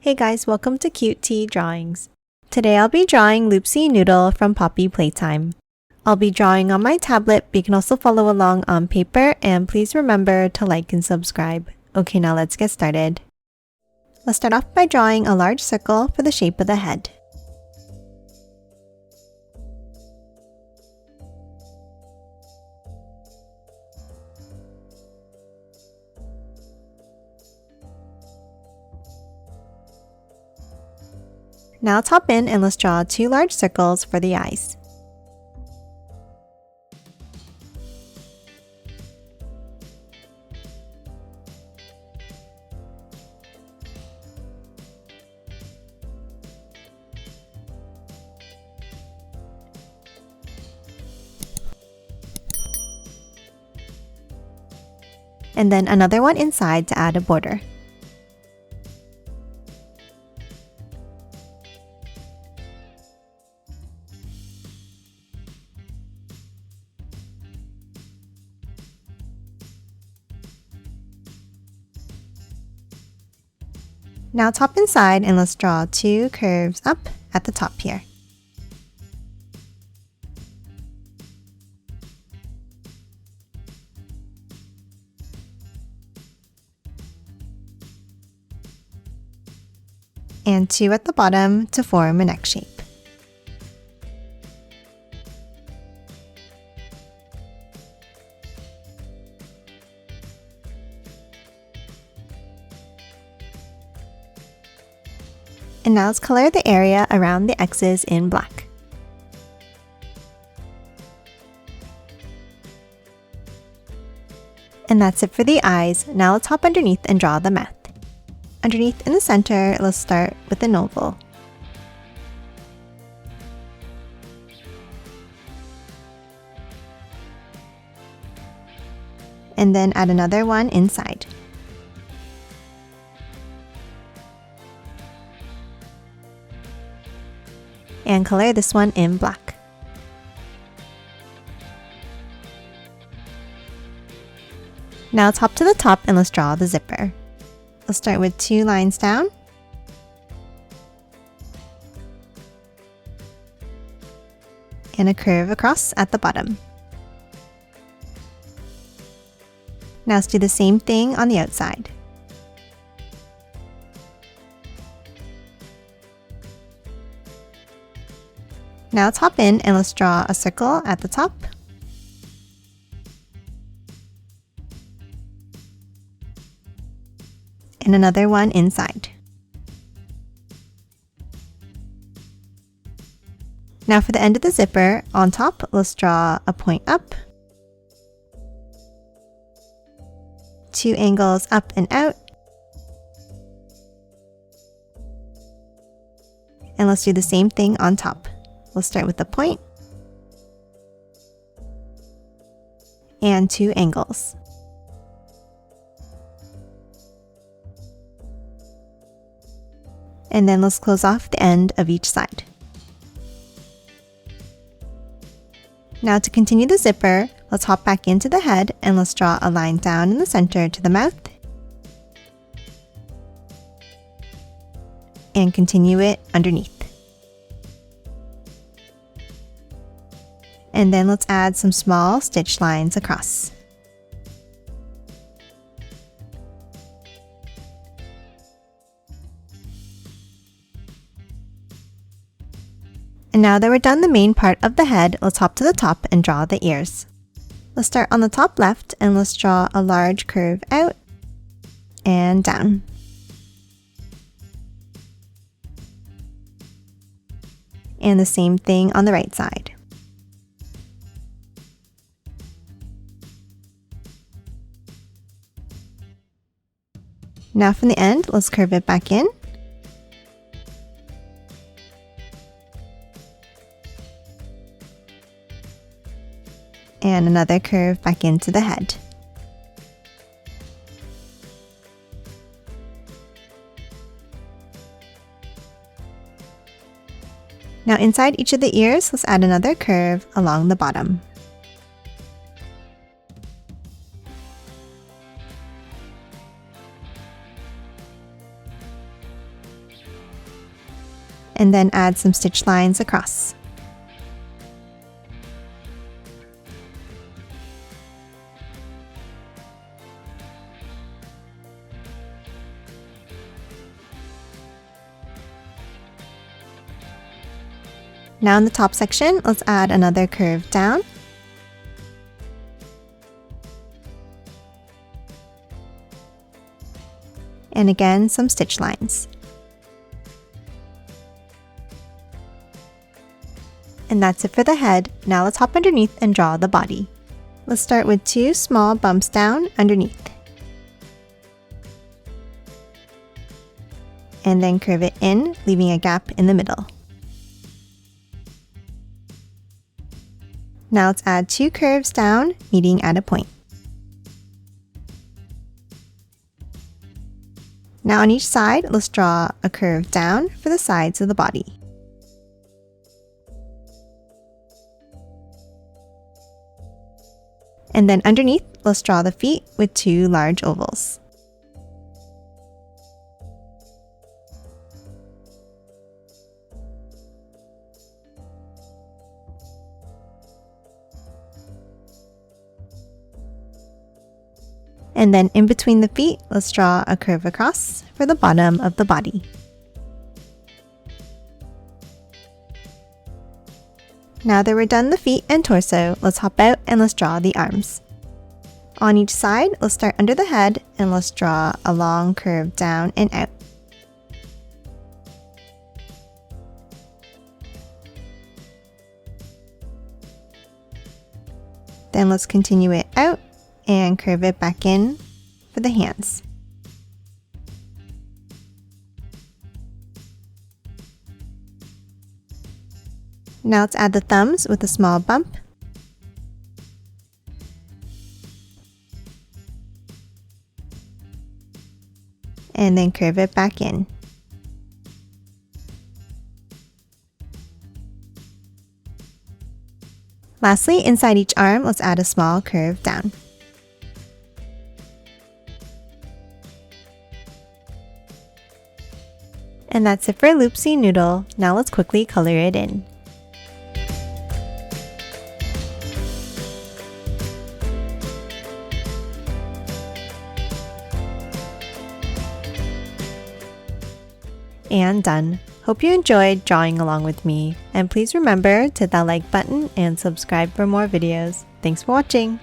Hey guys, welcome to Cute Tea Drawings. Today I'll be drawing Loopsy Noodle from Poppy Playtime. I'll be drawing on my tablet, but you can also follow along on paper, and please remember to like and subscribe. Okay, now let's get started. Let's start off by drawing a large circle for the shape of the head. Now let's hop in and let's draw 2 large circles for the eyes. And then another one inside to add a border. Now let's hop inside and let's draw 2 curves up at the top here. And 2 at the bottom to form a neck shape. And now let's color the area around the X's in black. And that's it for the eyes. Now let's hop underneath and draw the mouth. Underneath in the center, let's start with an oval. And then add another one inside. And color this one in black. Now let's hop to the top and let's draw the zipper. Let's start with 2 lines down. And a curve across at the bottom. Now let's do the same thing on the outside. Now let's hop in and let's draw a circle at the top. And another one inside. Now for the end of the zipper, on top, let's draw a point up. 2 angles up and out. And let's do the same thing on top. We'll start with the point and 2 angles. And then let's close off the end of each side. Now to continue the zipper, let's hop back into the head and let's draw a line down in the center to the mouth. And continue it underneath. And then let's add some small stitch lines across. And now that we're done the main part of the head, let's hop to the top and draw the ears. Let's start on the top left and let's draw a large curve out and down. And the same thing on the right side. Now from the end, let's curve it back in. And another curve back into the head. Now inside each of the ears, let's add another curve along the bottom. and then add some stitch lines across. Now in the top section, let's add another curve down. And again, some stitch lines. And that's it for the head. Now let's hop underneath and draw the body. Let's start with 2 small bumps down underneath. And then curve it in, leaving a gap in the middle. Now let's add 2 curves down, meeting at a point. Now on each side, let's draw a curve down for the sides of the body. And then underneath, let's draw the feet with 2 large ovals. And then in between the feet, let's draw a curve across for the bottom of the body. Now that we're done the feet and torso, let's hop out and let's draw the arms. On each side, let's start under the head and let's draw a long curve down and out. Then let's continue it out and curve it back in for the hands. Now let's add the thumbs with a small bump. And then curve it back in. Lastly, inside each arm, let's add a small curve down. And that's it for Loopsy Noodle. Now let's quickly color it in. And done. Hope you enjoyed drawing along with me, and please remember to hit that like button and subscribe for more videos. Thanks for watching!